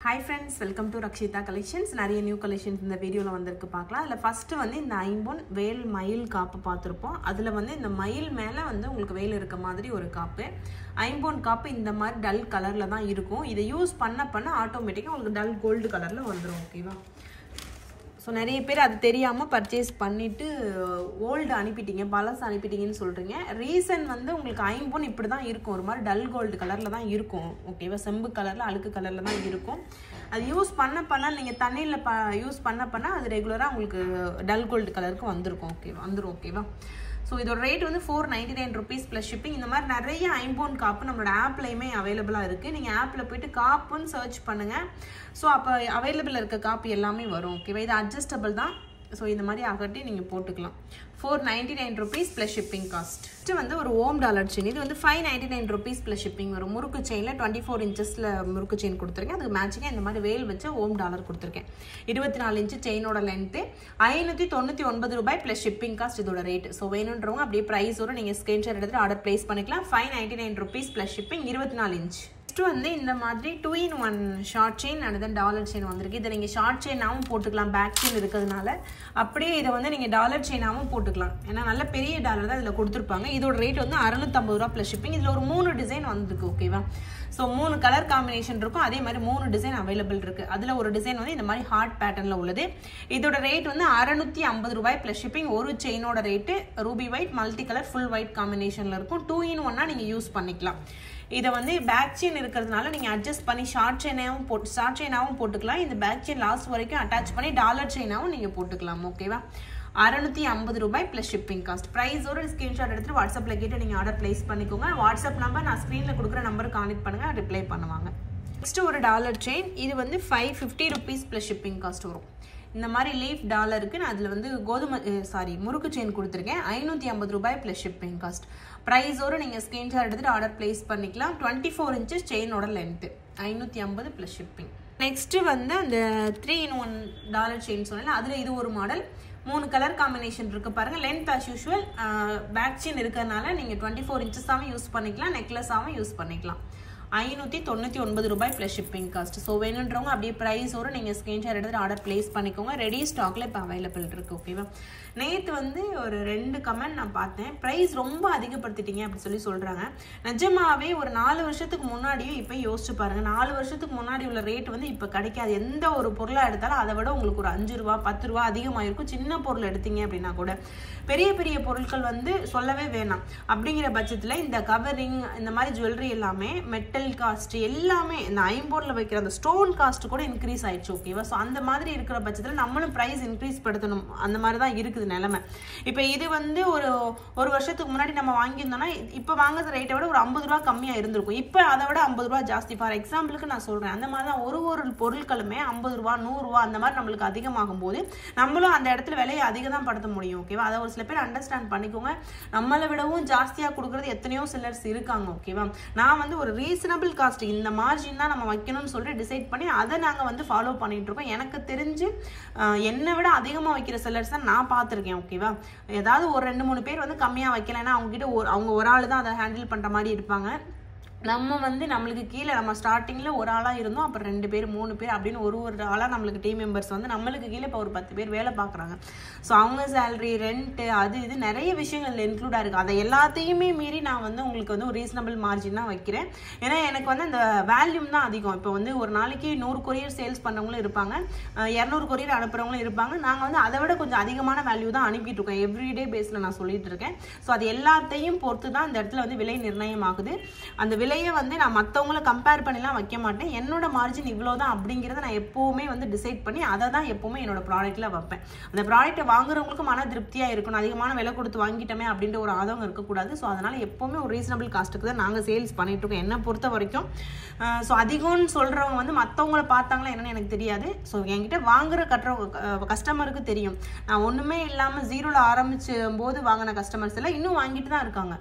Hi friends, welcome to Rakshita Collections. நிறைய new collections இந்த வீடியோல வந்திருக்கு பார்க்கலாம். அதுல ஃபர்ஸ்ட் வந்து இந்த ஐம்பொன் வேல் மயில் காப்பு பார்த்திருப்போம். அதுல வந்து இந்த மயில் மேல வந்து உங்களுக்கு வேல் இருக்க மாதிரி ஒரு காப்பு. ஐம்பொன் காப்பு இந்த மாதிரி டல் கலர்ல தான் இருக்கும். இதை யூஸ் பண்ண ஆட்டோமேட்டிக்கா உங்களுக்கு டல் கோல்ட் கலர்ல வந்துரும். ஓகேவா? ஸோ நிறைய பேர் அது தெரியாமல் பர்ச்சேஸ் பண்ணிவிட்டு ஓல்டு அனுப்பிட்டீங்க, பழசு அனுப்பிட்டீங்கன்னு சொல்கிறீங்க. ரீசன் வந்து உங்களுக்கு ஐம்பொன் இப்படி தான் இருக்கும், ஒரு மாதிரி டல் கோல்டு கலரில் தான் இருக்கும். ஓகேவா? செம்பு கலரில் அழுக்கு கலரில் தான் இருக்கும். அது யூஸ் பண்ண நீங்கள் தண்ணியில் யூஸ் பண்ண அது ரெகுலராக உங்களுக்கு டல் கோல்டு கலருக்கு வந்திருக்கும். ஓகேவா? ஸோ இதோட ரேட் வந்து 499 rupees ப்ளஸ் ஷிப்பிங். இந்த மாதிரி நிறைய ஐம்பொன் காப்பு நம்மளோட ஆப்லையுமே அவைலபிளாக இருக்குது. நீங்கள் ஆப்பில் போய்ட்டு காப்புன்னு சர்ச் பண்ணுங்கள். ஸோ அப்போ அவைலபிள் இருக்க காப்பு எல்லாமே வரும். ஓகேவா? இது அட்ஜஸ்டபிள் தான். ஸோ இந்த மாதிரி அகட்டி நீங்கள் போட்டுக்கலாம். 499 rupees plus shipping cost. First வந்து ஒரு ஓம் டாலர் செயின். இது வந்து 599 rupees ப்ளஸ் ஷிப்பிங் வரும். முறுக்கு செயினில் 24 inches முறுக்கு செயின் கொடுத்துருக்கேன். அதுக்கு மேட்சிங்காக இந்த மாதிரி வேல் வச்சு ஓம் டாலர் கொடுத்துருக்கேன். 24 inch செயினோட லென்த்து 599 ரூபாய் ப்ளஸ் ஷிப்பிங் காஸ்ட் இதோட ரேட். ஸோ வேணுன்றவங்க அப்படியே ப்ரைஸ் வரும், நீங்கள் ஸ்க்ரீன்ஷாட் எடுத்துகிட்டு ஆர்டர் ப்ளேஸ் பண்ணிக்கலாம். 599 rupees ப்ளஸ் ஷிப்பிங், 24 inch. வந்து இந்த மாதிரி 2-in-1 short chain and then dollar chain வந்திருக்கு. இதை நீங்கள் ஷார்ட் செயினாகவும் போட்டுக்கலாம், பேக் செயின் இருக்கிறதுனால. அப்படியே இதை வந்து நீங்கள் டாலர் செயினாகவும் போட்டுக்கலாம். ஏன்னா நல்ல பெரிய டாலர் தான் இதில் கொடுத்துருப்பாங்க. இதோட ரேட் வந்து 650 ரூபா ப்ளஸ் ஷிப்பிங். இதில் ஒரு 3 டிசைன் வந்திருக்கு. ஓகேவா? ஸோ 3 கலர் காம்பினேஷன் இருக்கும். அதே மாதிரி 3 டிசைன் அவைலபிள் இருக்குது. அதில் ஒரு டிசைன் வந்து இந்த மாதிரி ஹார்ட் பேட்டர்னில் உள்ளது. இதோட ரேட் வந்து 650 ரூபாய் ப்ளஸ் ஷிப்பிங். ஒரு செயினோட rate ruby white multi colour full white காம்பினேஷனில் இருக்கும். 2-in-1 நீங்கள் யூஸ் பண்ணிக்கலாம். இதை வந்து பேக் செயின் இருக்கிறதுனால நீங்கள் அட்ஜஸ்ட் பண்ணி ஷார்ட் செயினாகவும் போட்டுக்கலாம். இந்த பேக் செயின் லாஸ்ட் வரைக்கும் அட்டாச் பண்ணி டாலர் செயினாகவும் நீங்கள் போட்டுக்கலாம். ஓகேவா? 650 ரூபாய் ப்ளஸ் ஷிப்பிங் காஸ்ட். ப்ரைஸோட ஸ்க்ரீன்ஷாட் எடுத்துட்டு வாட்ஸ்அப்பில் கேட்டு நீங்கள் ஆர்டர் ப்ளேஸ் பண்ணிக்கோங்க. வாட்ஸ்அப் நம்பர் நான் ஸ்க்ரீனில் கொடுக்குற நம்பருக்கு கான்டெக்ட் பண்ணுங்கள், ரிப்ளை பண்ணுவாங்க. நெக்ஸ்ட் ஒரு டாலர் செயின். இது வந்து 550 rupees ப்ளஸ் ஷிப்பிங் காஸ்ட் வரும். இந்த மாதிரி லீஃப் டாலருக்கு நான் அதில் வந்து முறுக்கு செயின் கொடுத்துருக்கேன். 550 ரூபாய் ப்ளஸ் ஷிப்பிங் காஸ்ட். ப்ரைஸோடு நீங்கள் ஸ்க்ரீன்ஷாட் எடுத்துகிட்டு ஆர்டர் ப்ளேஸ் பண்ணிக்கலாம். 24 inches செயினோட லென்த்து 550 ப்ளஸ் ஷிப்பிங். நெக்ஸ்ட்டு வந்து அந்த 3-in-1 டாலர் செயின் சொன்னால அதில் இது ஒரு மாடல். 3 கலர் காம்பினேஷன் இருக்குது பாருங்கள். Length as usual back chain இருக்கிறதுனால நீங்கள் 24 inches யூஸ் பண்ணிக்கலாம், நெக்லஸாகவும் யூஸ் பண்ணிக்கலாம். 599 ரூபாய் ப்ளஸ் ஷிப்பிங் காஸ்ட். ஸோ வேணுன்றவங்க அப்படியே ப்ரைஸோடு நீங்கள் ஸ்க்ரீன்ஷாட் எடுத்து ஆர்டர் ப்ளேஸ் பண்ணிக்கோங்க. ரெடி ஸ்டாக்ல இப்போ அவைலபிள் இருக்குது. ஓகேவா? நேற்று வந்து ஒரு 2 கமெண்ட் நான் பார்த்தேன். ப்ரைஸ் ரொம்ப அதிகப்படுத்திட்டீங்க அப்படி சொல்கிறாங்க. நிஜமாவே ஒரு 4 வருஷத்துக்கு முன்னாடியும் இப்போ யோசிச்சு பாருங்கள். 4 வருஷத்துக்கு முன்னாடி உள்ள ரேட் வந்து இப்போ கிடைக்காது. எந்த ஒரு பொருளாக எடுத்தாலும் அதை விட உங்களுக்கு ஒரு 5 ரூபா 10 ரூபா அதிகமாக இருக்கும். சின்ன பொருள் எடுத்தீங்க அப்படின்னா கூட. பெரிய பெரிய பொருட்கள் வந்து சொல்லவே வேணாம். அப்படிங்கிற பட்சத்தில் இந்த கவரிங் இந்த மாதிரி ஜுவல்லரி எல்லாமே மெட்டல் காஸ்ட் எல்லாமே இந்த ஐம்பொன்ல வைக்கிற அந்த ஸ்டோன் காஸ்ட் கூட இன்க்ரீஸ் ஆயிடுச்சு. ஓகேவா? ஸோ அந்த மாதிரி இருக்கிற பட்சத்தில் நம்மளும் ப்ரைஸ் இன்க்ரீஸ் படுத்தணும். அந்த மாதிரி தான் இருக்குது நிலைமை. இப்போ இது வந்து ஒரு வருஷத்துக்கு முன்னாடி நம்ம வாங்கியிருந்தோம்னா இப்போ வாங்குற ரேட்டை விட ஒரு 50 ரூபா கம்மியாக இருந்திருக்கும். இப்போ அதை விட 50 ரூபா ஜாஸ்தி. ஃபார் எக்ஸாம்பிளுக்கு நான் சொல்கிறேன். அந்த மாதிரி தான் ஒரு பொருட்களுமே 50 ரூபா 100 ரூபா அந்த மாதிரி நம்மளுக்கு அதிகமாகும் போது நம்மளும் அந்த இடத்துல விலையை அதிகம் தான் படுத்த முடியும். ஓகேவா? அதை ஒரு சில பேர் அண்டர்ஸ்டாண்ட் பண்ணிக்கோங்க. நம்மளை விடவும் ஜாஸ்தியாக கொடுக்குறது எத்தனையோ சிலர்ஸ் இருக்காங்க. ஓகேவா? நான் வந்து ஒரு ரீசனபிள் காஸ்ட் இந்த மார்ஜின் தான் நம்ம வைக்கணும்னு சொல்லிட்டு டிசைட் பண்ணி அதை நாங்கள் வந்து ஃபாலோ பண்ணிட்டு இருக்கோம். எனக்கு தெரிஞ்சு என்னை விட அதிகமாக வைக்கிற செல்லர்ஸ் தான் நான் பார்த்துருக்கேன். ஓகேவா? ஏதாவது ஒரு 2-3 பேர் வந்து கம்மியாக வைக்கலைன்னா அவங்க ஒரு ஆள் தான் அதை ஹேண்டில் பண்ணுற மாதிரி இருப்பாங்க. நம்ம வந்து நம்மளுக்கு கீழே நம்ம ஸ்டார்டிங்கில் ஒரு ஆளாக இருந்தோம், அப்புறம் 2 பேர் 3 பேர் அப்படின்னு ஒரு ஆளாக நம்மளுக்கு டீம் மெம்பர்ஸ் வந்து நம்மளுக்கு கீழே இப்போ ஒரு 10 பேர் வேலை பார்க்குறாங்க. ஸோ அவங்க சேலரி ரெண்ட்டு அது இது நிறைய விஷயங்கள் இன்க்ளூடாக இருக்குது. அதை எல்லாத்தையுமே மீறி நான் வந்து உங்களுக்கு வந்து ஒரு ரீசனபிள் மார்ஜின் தான் வைக்கிறேன். ஏன்னா எனக்கு வந்து அந்த வேல்யூம் தான் அதிகம். இப்போ வந்து ஒரு நாளைக்கு 100 கொரியர் சேல்ஸ் பண்ணுறவங்களும் இருப்பாங்க, 200 கொரியர் அனுப்புகிறவங்களும் இருப்பாங்க. நாங்கள் வந்து அதை விட கொஞ்சம் அதிகமான வேல்யூ தான் அனுப்பிட்டு இருக்கோம். எவ்ரிடே பேஸில் நான் சொல்லிட்டு இருக்கேன். ஸோ அது எல்லாத்தையும் பொறுத்து தான் இந்த இடத்துல வந்து விலை நிர்ணயம் ஆகுது. அந்த விலையை வந்து நான் மற்றவங்களை கம்பேர் பண்ணிலாம் வைக்க மாட்டேன். என்னோட மார்ஜின் இவ்வளோதான் அப்படிங்கிறத நான் எப்போவுமே வந்து டிசைட் பண்ணி அதை தான் எப்போவுமே என்னோட ப்ராடக்ட்டில் வைப்பேன். அந்த ப்ராடக்ட்டை வாங்குறவங்களுக்கு மன திருப்தியாக இருக்கணும். அதிகமான விலை கொடுத்து வாங்கிட்டோமே அப்படின்ற ஒரு ஆதங்கம் இருக்கக்கூடாது. ஸோ அதனால் எப்போவுமே ஒரு ரீசனபிள் காஸ்ட்டுக்கு தான் நாங்கள் சேல்ஸ் பண்ணிகிட்ருக்கோம் என்னை பொறுத்த வரைக்கும். ஸோ அதிகம்னு சொல்கிறவங்க வந்து மற்றவங்கள பார்த்தாங்களா என்னன்னு எனக்கு தெரியாது. ஸோ என்கிட்ட வாங்குற கஸ்டமருக்கு தெரியும். நான் ஒன்றுமே இல்லாமல் 0ல் ஆரம்பிச்சும் போது வாங்கின கஸ்டமர்ஸ் எல்லாம் இன்னும் வாங்கிட்டு தான் இருக்காங்க.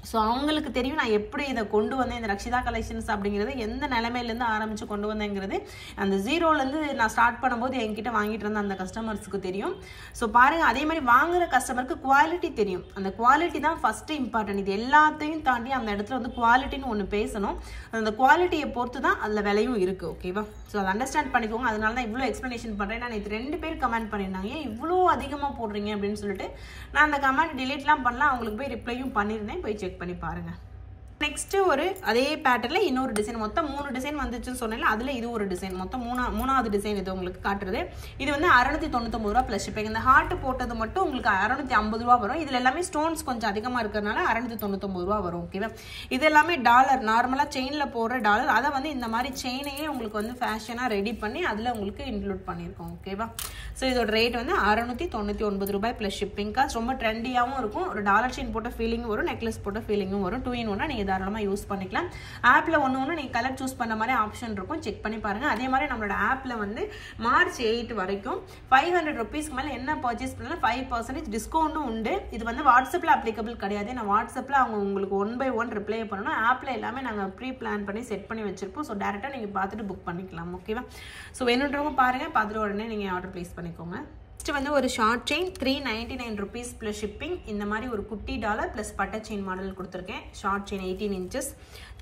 ஸோ அவங்களுக்கு தெரியும் நான் எப்படி இதை கொண்டு வந்தேன், இந்த ரக்ஷிதா கலெக்ஷன்ஸ் அப்படிங்கிறது எந்த நிலைமையிலேருந்து ஆரம்பித்து கொண்டு வந்தேங்கிறது அந்த ஜீரோலேருந்து நான் ஸ்டார்ட் பண்ணும்போது என்கிட்ட வாங்கிட்டு இருந்த அந்த கஸ்டமர்ஸுக்கு தெரியும். ஸோ பாருங்கள், அதே மாதிரி வாங்குகிற கஸ்டமருக்கு குவாலிட்டி தெரியும். அந்த குவாலிட்டி தான் ஃபஸ்ட்டு இம்பார்ட்டன்ட். இது எல்லாத்தையும் தாண்டி அந்த இடத்துல வந்து குவாலிட்டின்னு ஒன்று பேசணும். அந்த குவாலிட்டியை பொறுத்து தான் அதில் விலையும் இருக்குது. ஓகேவா? ஸோ அதை அண்டர்ஸ்டாண்ட் பண்ணிக்கோங்க. அதனால தான் இவ்வளோ எக்ஸ்ப்ளனேஷன் பண்ணுறேன். நான் இது 2 பேர் கமெண்ட் பண்ணியிருந்தாங்க, ஏன் இவ்வளோ அதிகமாக போடுறீங்க அப்படின்னு சொல்லிட்டு. நான் அந்த கமெண்ட் டிலீட்லாம் பண்ணலாம், அவங்களுக்கு போய் ரிப்ளையும் பண்ணியிருந்தேன். போய் செக் பண்ணி பாருங்க. நெக்ஸ்ட் ஒரு அதே பேட்டர்ல இன்னொரு டிசைன், மொத்தம் 3 டிசைன் வந்துச்சுன்னு சொன்னேன். அதுல இது ஒரு டிசைன், மொத்தம் மூணாவது டிசைன் இது உங்களுக்கு காட்டுறது. இது வந்து 699 ரூபா பிளஸ் ஷிப்பிங். இந்த ஹார்ட் போட்டது மட்டும் உங்களுக்கு 650 ரூபா வரும். இதுல எல்லாமே ஸ்டோன்ஸ் கொஞ்சம் அதிகமா இருக்கிறதுனால 699 ரூபா வரும். ஓகேவா? இது எல்லாமே டாலர், நார்மலா செயின்ல போடுற டாலர். அதை வந்து இந்த மாதிரி செயினையே உங்களுக்கு வந்து ஃபேஷனா ரெடி பண்ணி அதுல உங்களுக்கு இன்க்ளூட் பண்ணியிருக்கோம். ஓகேவா? ஸோ இதோட ரேட் வந்து 699 ரூபாய் பிளஸ் ஷிப்பிங் காஸ்ட். ரொம்ப ட்ரெண்டியாகவும் இருக்கும். ஒரு டாலர் செயின் போட்ட ஃபீலிங்கும் வரும், நெக்லஸ் போட்ட ஃபீலிங்கும் வரும். 2 in 1 நீங்க தாராளமாக யூஸ் பண்ணிக்கலாம். ஆப்பில் ஒன்று நீங்கள் கலர் சூஸ் பண்ண மாதிரி ஆப்ஷன் இருக்கும், செக் பண்ணி பாருங்கள். அதே மாதிரி நம்மளோட ஆப்பில் வந்து March 8 வரைக்கும் 500 ருபீஸ்க்கு மேலே என்ன பர்ச்சேஸ் பண்ணாலும் 5% டிஸ்கவுண்ட்டும் உண்டு. இது வந்து வாட்ஸ்அப்பில் அப்ளிகபிள் கிடையாது. நான் வாட்ஸ்அப்பில் அவங்க உங்களுக்கு 1 by 1 ரிப்ளை பண்ணணும். ஆப்பில் எல்லாமே நாங்கள் ப்ரீ பிளான் பண்ணி செட் பண்ணி வச்சிருப்போம். ஸோ டேரெக்டாக நீங்கள் பார்த்துட்டு புக் பண்ணிக்கலாம். ஓகேவா? ஸோ வேணுன்றவங்க பாருங்கள், பார்த்துட்டு உடனே நீங்கள் ஆர்டர் ப்ளேஸ் பண்ணிக்கோங்க. நெக்ஸ்ட் வந்து ஒரு short chain 399 rupees plus shipping. இந்த மாதிரி ஒரு குட்டி டாலர் ப்ளஸ் பட்டை செயின் மாடல் கொடுத்துருக்கேன். Short chain 18 inches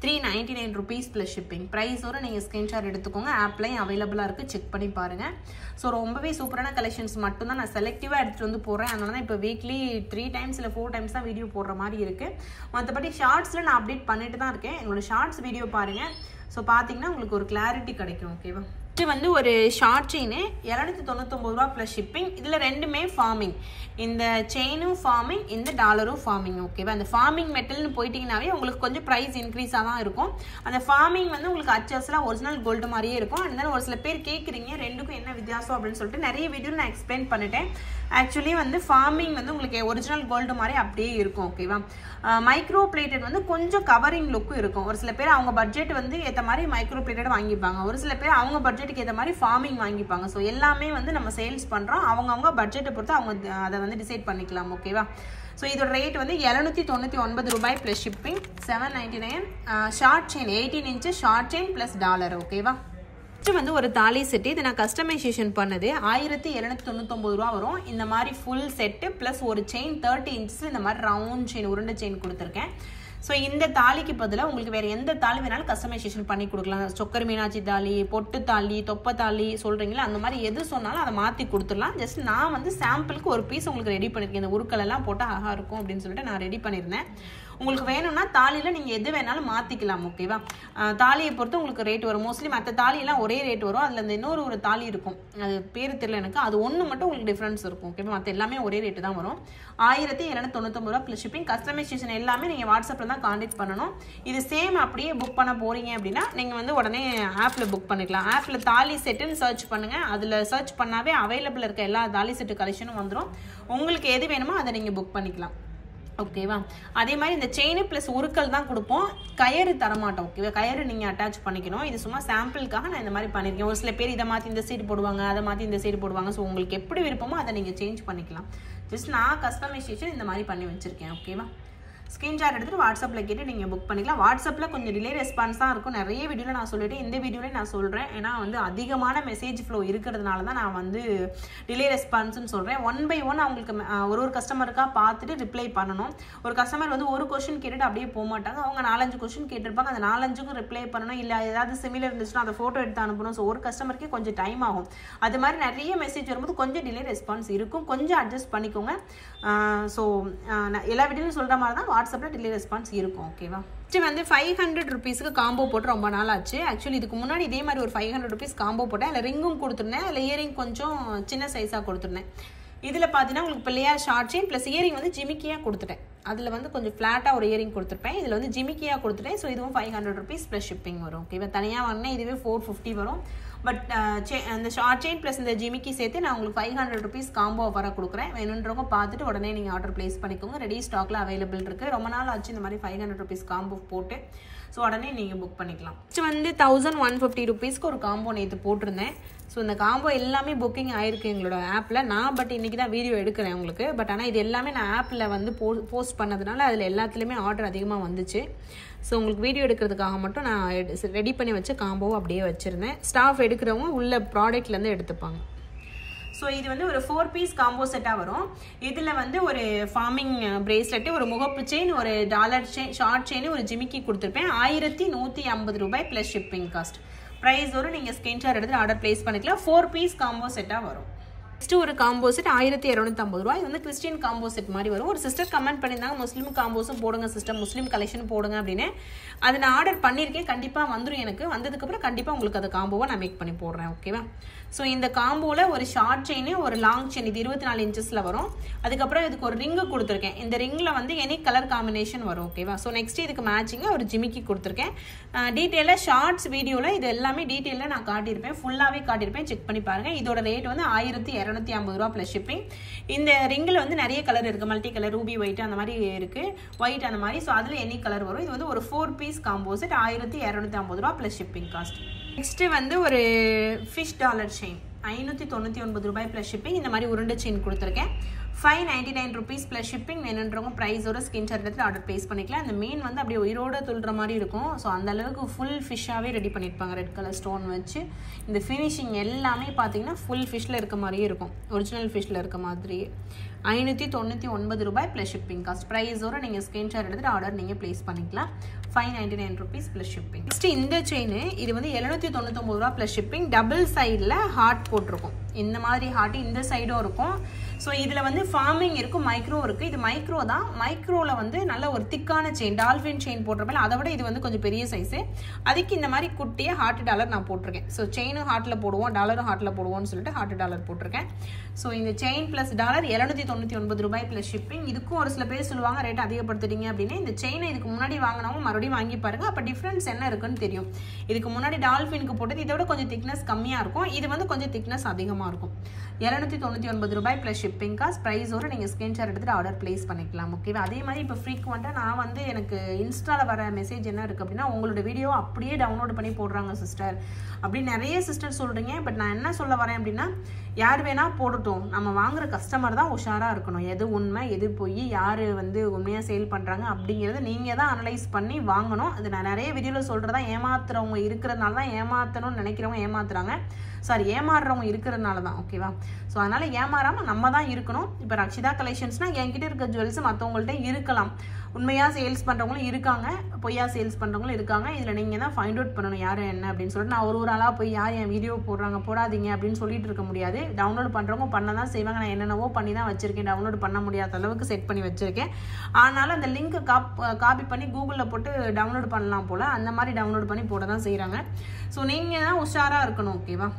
399 rupees plus shipping. ப்ரைஸோட நீங்கள் ஸ்க்ரீன்ஷாட் எடுத்துக்கோங்க. ஆப்லையும் அவைலபிளாக இருக்குது, செக் பண்ணி பாருங்கள். ஸோ ரொம்பவே சூப்பரான கலெக்ஷன்ஸ் மட்டும்தான் நான் செலக்டிவாக எடுத்துகிட்டு வந்து போடுறேன். அதனால தான் இப்போ வீக்லி 3 times இல்லை 4 times தான் வீடியோ போடுற மாதிரி இருக்குது. மற்றபடி ஷார்ட்ஸில் நான் அப்டேட் பண்ணிட்டு தான் இருக்கேன். என்னோட ஷார்ட்ஸ் வீடியோ பாருங்கள். ஸோ பார்த்தீங்கன்னா உங்களுக்கு ஒரு கிளாரிட்டி கிடைக்கும். ஓகேவா? இது வந்து ஒரு ஷார்ட் செயின் 299 ரூபா ப்ளஸ் ஷிப்பிங். இதில் ரெண்டுமே ஃபார்மிங். இந்த செயினும் ஃபார்மிங், இந்த டாலரும் ஃபார்மிங். ஓகேவா? அந்த ஃபார்மிங் மெட்டல்னு போயிட்டீங்கன்னாவே உங்களுக்கு கொஞ்சம் ப்ரைஸ் இன்க்ரீஸாக தான் இருக்கும். அந்த ஃபார்மிங் வந்து உங்களுக்கு அச்சஸ்லாம் ஒரிஜினல் கோல்டு மாதிரியே இருக்கும். அதனால ஒரு சில பேர் கேட்குறீங்க ரெண்டுக்கும் என்ன வித்தியாசம் அப்படின்னு சொல்லிட்டு நிறைய வீடியோவில் நான் எக்ஸ்பிளைன் பண்ணிட்டேன். ஆக்சுவலி வந்து ஃபார்மிங் வந்து உங்களுக்கு ஒரிஜினல் கோல்டு மாதிரி அப்படியே இருக்கும். ஓகேவா? மைக்ரோ பிளேட்டட் வந்து கொஞ்சம் கவரிங் லுக்கும் இருக்கும். ஒரு சில பேர் அவங்க பட்ஜெட் வந்து ஏற்ற மாதிரி மைக்ரோ பிளேட்டட் வாங்கிப்பாங்க. ஒரு சில பேர் அவங்க பட்ஜெட்டுக்கு ஏற்ற மாதிரி ஃபார்மிங் வாங்கிப்பாங்க. ஸோ எல்லாமே வந்து நம்ம சேல்ஸ் பண்ணுறோம். அவங்கவுங்க பட்ஜெட்டை பொறுத்து அவங்க அதை வந்து டிசைட் பண்ணிக்கலாம். ஓகேவா? ஸோ இதோட ரேட் வந்து 799 ரூபாய் plus shipping, 799. Short chain 18 inches short chain plus dollar. ஓகேவா? நெக்ஸ்ட் வந்து ஒரு தாலி செட்டு. இது நான் கஸ்டமைசேஷன் பண்ணது. 1799 ரூபா வரும். இந்த மாதிரி ஃபுல் செட்டு ப்ளஸ் ஒரு செயின் 30 inches இந்த மாதிரி ரவுண்ட் செயின், உருண்டை செயின் கொடுத்துருக்கேன். ஸோ இந்த தாலிக்கு பதிலாக உங்களுக்கு வேறு எந்த தாலி வேணாலும் கஸ்டமைசேஷன் பண்ணி கொடுக்கலாம். சொக்கர் மீனாட்சி தாலி, பொட்டு தாலி, தொப்பை தாலி சொல்கிறீங்களா, அந்த மாதிரி எது சொன்னாலும் அதை மாற்றி கொடுத்துடலாம். ஜஸ்ட் நான் வந்து சாம்பிளுக்கு ஒரு பீஸ் உங்களுக்கு ரெடி பண்ணியிருக்கேன். இந்த உருக்களெல்லாம் போட்டால் அழகாக இருக்கும் அப்படின்னு சொல்லிட்டு நான் ரெடி பண்ணியிருந்தேன். உங்களுக்கு வேணும்னா தாலியில் நீங்கள் எது வேணாலும் மாற்றிக்கலாம். ஓகேவா? தாலியை பொறுத்து உங்களுக்கு ரேட் வரும். மோஸ்ட்லி மற்ற தாலியெல்லாம் ஒரே ரேட் வரும். அதில் இந்த இன்னொரு ஒரு தாலி இருக்கும், அது பேர் தெரியல எனக்கு, அது ஒன்று மட்டும் உங்களுக்கு டிஃப்ரென்ஸ் இருக்கும். ஓகேவா? மற்ற எல்லாமே ஒரே ரேட்டு தான் வரும். 1799 ரூபா ப்ளஸ் ஷிப்பிங். கஸ்டமைசேஷன் எல்லாமே நீங்கள் வாட்ஸ்அப்பில் தான் கான்டாக்ட் பண்ணணும். இது சேம் அப்படியே புக் பண்ண போகிறீங்க அப்படின்னா நீங்கள் வந்து உடனே ஆப்பில் புக் பண்ணிக்கலாம். ஆப்பில் தாலி செட்டுன்னு சர்ச் பண்ணுங்கள். அதில் சர்ச் பண்ணாவே அவைலபிள் இருக்க எல்லா தாலி செட்டு கலெக்ஷனும் வந்துடும். உங்களுக்கு எது வேணுமோ அதை நீங்கள் புக் பண்ணிக்கலாம். ஓகேவா? அதே மாதிரி இந்த செயின் ப்ளஸ் உருக்கள் தான் கொடுப்போம், கயிறு தரமாட்டோம். ஓகேவா? கயிறு நீங்கள் அட்டாச் பண்ணிக்கணும். இது சும்மா சாம்பிளுக்காக நான் இந்த மாதிரி பண்ணியிருக்கேன். ஒரு சில பேர் இதை மாற்றி இந்த சைடு போடுவாங்க, அதை மாற்றி இந்த சைடு போடுவாங்க. ஸோ உங்களுக்கு எப்படி விருப்பமோ அதை நீங்கள் சேஞ்ச் பண்ணிக்கலாம். ஜஸ்ட் நான் கஸ்டமைசேஷன் இந்த மாதிரி பண்ணி வச்சுருக்கேன். ஓகேவா? ஸ்க்ரீன்ஷாட் எடுத்துகிட்டு வாட்ஸ்அப்பில் கேட்டு நீங்கள் புக் பண்ணிக்கலாம். வாட்ஸ்அப்பில் கொஞ்சம் டிலே ரெஸ்பான்ஸ் தான் இருக்கும். நிறைய வீடியோவில் நான் சொல்லிவிட்டு இந்த வீடியோவில் நான் சொல்கிறேன். ஏன்னா வந்து அதிகமான மெசேஜ் ஃப்ளோ இருக்கிறதுனால தான் நான் வந்து டிலே ரெஸ்பான்ஸ்னு சொல்கிறேன். 1 by 1 அவங்களுக்கு ஒரு கஸ்டமருக்காக பார்த்துட்டு ரிப்ளை பண்ணணும். ஒரு கஸ்டமர் வந்து ஒரு கொஸ்டின் கேட்டுட்டு அப்படியே போக மாட்டாங்க. அவங்க 4-5 கொஸ்டின் கேட்டிருப்பாங்க. அந்த 4-5க்கும் ரிப்ளை பண்ணணும். இல்லை ஏதாவது சிமிலர் இருந்துச்சுன்னா அதை ஃபோட்டோ எடுத்து அனுப்பணும். ஸோ ஒரு கஸ்டமருக்கே கொஞ்சம் டைம் ஆகும். அது மாதிரி நிறைய மெசேஜ் வரும்போது கொஞ்சம் டிலே ரெஸ்பான்ஸ் இருக்கும். கொஞ்சம் அட்ஜஸ்ட் பண்ணிக்கோங்க. ஸோ எல்லா வீடியோலையும் சொல்கிற மாதிரி தான் வாட்ஸ்அப்பில் டிலே ரெஸ்பான்ஸ் இருக்கும். ஓகேவா? நெக்ஸ்ட் வந்து 500 ருபீஸுக்கு காம்போ போட்டு ரொம்ப நாள் ஆச்சு. ஆக்சுவலி இதுக்கு முன்னாடி இதே மாதிரி ஒரு 500 ருபீஸ் காம்போ போட்டேன். அதில் ரிங்கும் கொடுத்துருந்தேன், அதில் இயரிங் கொஞ்சம் சின்ன சைஸாக கொடுத்துருந்தேன். இதில் பார்த்தீங்கன்னா உங்களுக்கு Pillaiyar short chain plus earring வந்து ஜிமிக்கியாக கொடுத்துட்டேன். அதில் வந்து கொஞ்சம் ஃப்ளாட்டாக ஒரு இயரிங் கொடுத்துருப்பேன். இதில் வந்து ஜிமிக்கியாக கொடுத்துட்டேன். ஸோ இதுவும் 500 ருபீஸ் ப்ளஸ் ஷிப்பிங் வரும். ஓகேவா? தனியாக வாங்கினா இதுவே 450 வரும். பட் அந்த ஷார்ட் செயின் ப்ளஸ் இந்த ஜிமிக்கி சேர்த்து நான் உங்களுக்கு 500 ருபீஸ் காம்போ ஆஃபராக கொடுக்குறேன். வேணுன்றவங்க பார்த்துட்டு உடனே நீங்கள் ஆர்டர் ப்ளேஸ் பண்ணிக்கோங்க. ரெடி ஸ்டாக்கில் அவைலபிள் இருக்குது. ரொம்ப நாள் ஆச்சு இந்த மாதிரி 500 ருபீஸ் காம்போ போட்டு. ஸோ உடனே நீங்கள் புக் பண்ணிக்கலாம். நெக்ஸ்ட் வந்து 1150 rupeesக்கு ஒரு காம்போ நேற்று போட்டிருந்தேன். ஸோ இந்த காம்போ எல்லாமே புக்கிங் ஆயிருக்கு எங்களோட ஆப்பில். நான் பட் இன்றைக்கி தான் வீடியோ எடுக்கிறேன் உங்களுக்கு. பட் ஆனால் இது எல்லாமே நான் ஆப்பில் வந்து போஸ்ட் பண்ணதுனால அதில் எல்லாத்துலேயுமே ஆர்டர் அதிகமாக வந்துச்சு. ஸோ உங்களுக்கு வீடியோ எடுக்கிறதுக்காக மட்டும் நான் ரெடி பண்ணி வச்ச காம்போவை அப்படியே வச்சுருந்தேன். ஸ்டாஃப் எடுக்கிறவங்க உள்ள ப்ராடக்ட்லேருந்து எடுத்துப்பாங்க. ஸோ இது வந்து ஒரு 4 பீஸ் காம்போ செட்டாக வரும். இதில் வந்து ஒரு ஃபார்மிங் பிரேஸ்லெட்டு, ஒரு முகப்பு செயின், ஒரு டாலர் செயின், ஷார்ட் செயின், ஒரு ஜிமிக்கி கொடுத்துருப்பேன். 1150 ரூபாய் ப்ளஸ் ஷிப்பிங் காஸ்ட். ப்ரைஸ் வரும். நீங்கள் ஸ்கிரீன்ஷாட் எடுத்து ஆர்டர் பிளேஸ் பண்ணிக்கலாம். 4 பீஸ் காம்போ செட்டாக வரும். நெக்ஸ்ட்டு ஒரு காம்போ செட் 1250 ரூபாய். இது வந்து கிறிஸ்டியன் காம்போ செட் மாதிரி வரும். ஒரு சிஸ்டர் கமெண்ட் பண்ணியிருந்தாங்க முஸ்லீம் காம்போஸும் போடுங்க சிஸ்டர், முஸ்லீம் கலெக்ஷன் போடுங்க அப்படின்னு. அதை நான் ஆர்டர் பண்ணியிருக்கேன். கண்டிப்பாக வந்துடும். எனக்கு வந்ததுக்கப்புறம் கண்டிப்பாக உங்களுக்கு அந்த காம்போவை நான் மேக் பண்ணி போடுறேன். ஓகேவா? ஸோ இந்த காம்போவில் ஒரு ஷார்ட் செயின், ஒரு லாங் செயின், இது 24 இன்ச்சஸில் வரும். அதுக்கப்புறம் இதுக்கு ஒரு ரிங்கு கொடுத்துருக்கேன். இந்த ரிங்கில் வந்து எனி கலர் காம்பினேஷன் வரும். ஓகேவா? ஸோ நெக்ஸ்ட் இதுக்கு மேட்சிங்காக ஒரு ஜிமிக்கி கொடுத்துருக்கேன். டீட்டெயிலாக ஷார்ட்ஸ் வீடியோவில் இது எல்லாமே டீட்டெயிலாக நான் காட்டியிருப்பேன், ஃபுல்லாகவே காட்டியிருப்பேன். செக் பண்ணி பாருங்கள். இதோட ரேட் வந்து 1250 ரூபா ப்ளஸ் ஷிப்பிங். இந்த ரிங்கில் வந்து நிறைய கலர் இருக்குது. மல்டி கலர், ரூபி ஒயிட் அந்த மாதிரி இருக்குது, ஒயிட் அந்த மாதிரி. ஸோ அதில் எனி கலர் வரும். இது வந்து ஒரு 4 பீஸ் காம்போ செட் 1250 ரூபா ப்ளஸ் ஷிப்பிங் காஸ்ட். நெக்ஸ்ட்டு வந்து ஒரு ஃபிஷ் டாலர் செயின் 599 ரூபாய் ப்ளஸ் ஷிப்பிங். இந்த மாதிரி உருண்டை செயின் கொடுத்துருக்கேன். 599 rupees ப்ளஸ் ஷிப்பிங். வேணுன்றவங்க ப்ரைஸோட ஸ்கிரீன்ஷாட் எடுத்து ஆர்டர் ப்ளேஸ் பண்ணிக்கலாம். இந்த மீன் வந்து அப்படியே உயிரோடு துள்ளுற மாதிரி இருக்கும். ஸோ அந்த அளவுக்கு ஃபுல் ஃபிஷ்ஷாகவே ரெடி பண்ணியிருப்பாங்க. ரெட் கலர் ஸ்டோன் வச்சு இந்த ஃபினிஷிங் எல்லாமே பார்த்தீங்கன்னா ஃபுல் ஃபிஷ்ஷில் இருக்க மாதிரியே இருக்கும், ஒரிஜினல் ஃபிஷ்ஷில் இருக்க மாதிரியே. 599 ரூபாய் ப்ளஸ் ஷிப்பிங் காஸ்ட். ப்ரைஸோட நீங்கள் ஸ்கிரீன்ஷாட் எடுத்துகிட்டு ஆர்டர் நீங்கள் ப்ளேஸ் பண்ணிக்கலாம். 599 rupees ப்ளஸ் ஷிப்பிங். நெக்ஸ்ட்டு இந்த செயின் இது வந்து 799 ரூபா ப்ளஸ் ஷிப்பிங். டபுள் சைடில் ஹார்ட் போட்டிருக்கும். இந்த மாதிரி ஹார்ட் இந்த சைடும் இருக்கும். ஸோ இதில் வந்து ஃபார்மிங் இருக்கும், மைக்ரோ இருக்குது. இது மைக்ரோ தான். மைக்ரோவில் வந்து நல்ல ஒரு திக்கான செயின், டால்ஃபின் செயின் போட்டிருப்பேன். அதை விட இது வந்து கொஞ்சம் பெரிய சைஸு. அதுக்கு இந்த மாதிரி குட்டியாக ஹார்ட் டாலர் நான் போட்டிருக்கேன். ஸோ செயினும் ஹார்ட்டில் போடுவோம், டாலரும் ஹார்ட்டில் போடுவோம்னு சொல்லிட்டு ஹார்ட் டாலர் போட்டிருக்கேன். ஸோ இந்த செயின் ப்ளஸ் டாலர் 799 ரூபாய் ப்ளஸ் ஷிப்பிங். இதுக்கும் ஒரு சில பேர் சொல்லுவாங்க ரேட் அதிகப்படுத்துட்டீங்க அப்படின்னு. இந்த செயினை இதுக்கு முன்னாடி வாங்கினவங்க மறுபடியும் வாங்கி பாருங்க, அப்போ டிஃப்ரென்ஸ் என்ன இருக்குன்னு தெரியும். இதுக்கு முன்னாடி டால்ஃபினுக்கு போட்டது இதை விட கொஞ்சம் திக்னஸ் கம்மியாக இருக்கும், இது வந்து கொஞ்சம் திக்னஸ் அதிகமாக இருக்கும். 799 ரூபாய் ப்ளஸ் ஷிப்பிங் காஸ்ட். ப்ரைஸோட நீங்கள் ஸ்கிரீன்ஷாட் எடுத்துகிட்டு ஆர்டர் ப்ளேஸ் பண்ணிக்கலாம். ஓகேவா? அதே மாதிரி இப்போ ஃப்ரீக்வெண்ட்டாக நான் வந்து எனக்கு இன்ஸ்டாவில் வர மெசேஜ் என்ன இருக்குது அப்படின்னா, உங்களோட வீடியோ அப்படியே டவுன்லோட் பண்ணி போடுறாங்க சிஸ்டர் அப்படின்னு நிறைய சிஸ்டர் சொல்கிறீங்க. பட் நான் என்ன சொல்ல வரேன் அப்படின்னா, யார் வேணால் போடட்டும், நம்ம வாங்குற கஸ்டமர் தான் உஷாராக இருக்கணும். எது உண்மை எது போய், யார் வந்து உண்மையாக சேல் பண்ணுறாங்க அப்படிங்கிறத நீங்கள் தான் அனலைஸ் பண்ணி வாங்கணும். அது நான் நிறைய வீடியோவில் சொல்கிறதா, ஏமாத்துறவங்க இருக்கிறதுனால தான், ஏமாற்றணும்னு நினைக்கிறவங்க ஏமாத்துறாங்க, சாரி ஏமாறுறவங்க இருக்கிறதுனால தான். ஓகேவா? ஸோ அதனால் ஏமாறாமல் நம்ம தான் இருக்கணும். இப்போ ரக்ஷிதா கலெக்ஷன்ஸ்னால் என்கிட்ட இருக்க ஜுவல்ஸ் மற்றவங்கள்ட்ட இருக்கலாம். உண்மையாக சேல்ஸ் பண்ணுறவங்களும் இருக்காங்க, பொய்யா சேல்ஸ் பண்ணுறவங்களும் இருக்காங்க. இதில் நீங்கள் தான் ஃபைண்ட் அவுட் பண்ணணும் யார் என்ன அப்படின்னு சொல்லிட்டு. நான் ஒரு ஆளாக போய் யார் என் வீடியோ போடுறாங்க போடாதீங்க அப்படின்னு சொல்லிட்டு இருக்க முடியாது. டவுன்லோட் பண்ணுறவங்க பண்ண தான் செய்வாங்க. நான் என்னென்னவோ பண்ணி தான் வச்சுருக்கேன், டவுன்லோட் பண்ண முடியாத அளவுக்கு செட் பண்ணி வச்சுருக்கேன். ஆனாலும் அந்த லிங்க் காப்பி பண்ணி கூகுளில் போட்டு டவுன்லோட் பண்ணலாம் போல், அந்த மாதிரி டவுன்லோட் பண்ணி போட தான் செய்கிறாங்க. ஸோ நீங்கள் தான் உஷாராக இருக்கணும். ஓகேவா?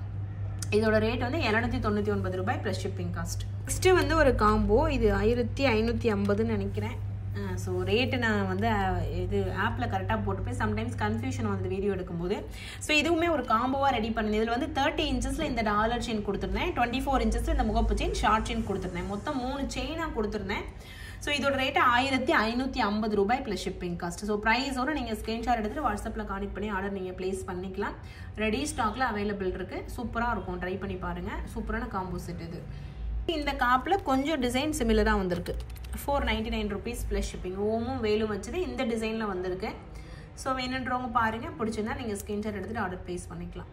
இதோட ரேட் வந்து 799 ரூபாய் ப்ளஸ் ஷிப்பிங் காஸ்ட். நெக்ஸ்ட்டு வந்து ஒரு காம்போ, இது 1550ன்னு நினைக்கிறேன். ஸோ ரேட்டு நான் வந்து இது ஆப்பில் கரெக்டாக போட்டுப்பேன். சம்டைம்ஸ் கன்ஃபியூஷன் வந்து வீடியோ எடுக்கும்போது. ஸோ இதுவுமே ஒரு காம்போவாக ரெடி பண்ணியிருந்தேன். இதில் வந்து 30 இன்ச்சஸில் இந்த டாலர் செயின் கொடுத்துருந்தேன், 24 இன்ச்சஸில் இந்த முகப்பு செயின், ஷார்ட் செயின் கொடுத்துருந்தேன். மொத்தம் 3 செயினாக கொடுத்துருந்தேன். ஸோ இதோட ரேட்டு 1550 ரூபாய் ப்ளஸ் ஷிப்பிங் காஸ்ட். ஸோ ப்ரைஸோடு நீங்கள் ஸ்க்ரீன்ஷாட் எடுத்துகிட்டு வாட்ஸ்அப்பில் கான்டெக்ட் பண்ணி ஆர்டர் நீங்கள் ப்ளேஸ் பண்ணிக்கலாம். ரெடி ஸ்டாக்கில் அவைலபிள் இருக்குது. சூப்பராக இருக்கும், ட்ரை பண்ணி பாருங்கள். சூப்பரான காம்போ செட் இது. இந்த காப்பில் கொஞ்சம் டிசைன் சிமிலராக வந்திருக்கு. 499 rupees ப்ளஸ் ஷிப்பிங். ஓமும் வேலும் வச்சது இந்த டிசைனில் வந்திருக்கு. ஸோ வேணுன்றவங்க பாருங்கள், பிடிச்சிருந்தா நீங்கள் ஸ்க்ரீன்ஷாட் எடுத்துகிட்டு ஆர்டர் ப்ளேஸ் பண்ணிக்கலாம்.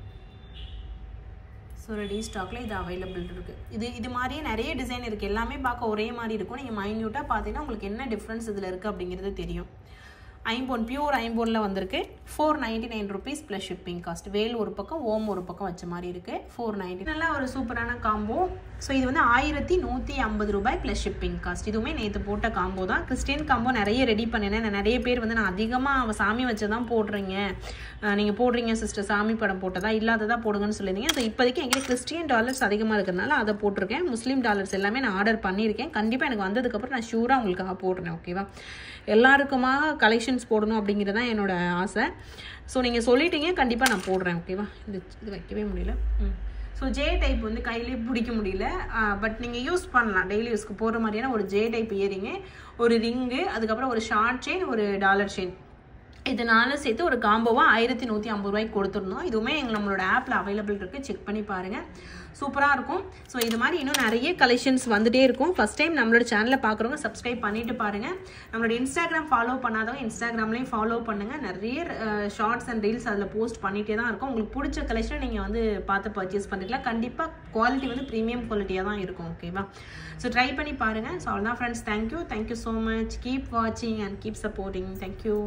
ஸோ ரெடி ஸ்டாக்கில் இது அவைலபிள் இருக்குது. இது மாதிரியே நிறைய டிசைன் இருக்குது. எல்லாமே பார்க்க ஒரே மாதிரி இருக்கும். நீங்கள் மைன்யூட்டாக பார்த்தீங்கன்னா உங்களுக்கு என்ன டிஃப்ரென்ஸ் இதில் இருக்குது அப்படிங்கிறது தெரியும். ஐம்போன், பியூர் ஐம்போனில் வந்திருக்கு. 499 rupees ப்ளஸ் ஷிப்பிங் காஸ்ட். வேல் ஒரு பக்கம், ஓம் ஒரு பக்கம் வச்ச மாதிரி இருக்குது. 490. நல்லா ஒரு சூப்பரான காம்போ. ஸோ இது வந்து 1150 ரூபாய் ப்ளஸ் ஷிப்பிங் காஸ்ட். இதுவுமே நேற்று போட்ட காம்போ தான். கிறிஸ்டியன் காம்போ நிறைய ரெடி பண்ணினேன். நிறைய பேர் வந்து நான் அதிகமாக சாமி வச்சு தான் போடுறீங்க, நீங்கள் போடுறீங்க சிஸ்டர், சாமி படம் போட்டதா இல்லாததாக போடுங்கன்னு சொல்லியிருந்தீங்க. ஸோ இப்போதைக்கு எங்கிட்ட கிறிஸ்டியன் டாலர்ஸ் அதிகமாக இருக்கிறதுனால அதை போட்டிருக்கேன். முஸ்லீம் டாலர்ஸ் எல்லாமே நான் ஆர்டர் பண்ணியிருக்கேன். கண்டிப்பாக எனக்கு வந்ததுக்கப்புறம் நான் ஷூராக உங்களுக்காக போடுறேன். ஓகேவா? எல்லாருக்குமாக கலெக்ஷன்ஸ் போடணும் அப்படிங்கிறது தான் என்னோட ஆசை. ஸோ நீங்கள் சொல்லிட்டீங்க, கண்டிப்பாக நான் போடுறேன். ஓகேவா? இது வைக்கவே முடியல. ஸோ ஜே டைப் வந்து கையிலேயே பிடிக்க முடியல. பட் நீங்கள் யூஸ் பண்ணலாம், டெய்லி யூஸ்க்கு போகிற மாதிரியான ஒரு ஜே டைப் இயரிங்கு, ஒரு ரிங்கு, அதுக்கப்புறம் ஒரு ஷார்ட் செயின், ஒரு டாலர் செயின். இதனால சேர்த்து ஒரு காம்போவாக 1150 ரூபாய்க்கு கொடுத்துருந்தோம். இதுவுமே நம்மளோட ஆப்பில் அவைலபிள் இருக்குது, செக் பண்ணி பாருங்கள், சூப்பராக இருக்கும். ஸோ இது மாதிரி இன்னும் நிறைய கலெக்ஷன்ஸ் வந்துகிட்டே இருக்கும். ஃபஸ்ட் டைம் நம்மளோட சேனலை பார்க்குறவங்க சப்ஸ்கிரைப் பண்ணிவிட்டு பாருங்கள். நம்மளோட இன்ஸ்டாகிராம் ஃபாலோ பண்ணாதவங்க இன்ஸ்டாகிராம்லேயும் ஃபாலோ பண்ணுங்கள். நிறைய ஷார்ட்ஸ் அண்ட் ரீல்ஸ் அதில் போஸ்ட் பண்ணிகிட்டே தான் இருக்கும். உங்களுக்கு பிடிச்ச கலெக்ஷனை நீங்கள் வந்து பார்த்து பர்ச்சேஸ் பண்ணிக்கலாம். கண்டிப்பாக குவாலிட்டி வந்து ப்ரீமியம் குவாலிட்டியாக தான் இருக்கும். ஓகேவா? ஸோ ட்ரை பண்ணி பாருங்கள். ஸோ அவ்வளோதான் friends. Thank you so much. Keep வாட்சிங் அண்ட் கீப் சப்போர்ட்டிங். தேங்க்யூ.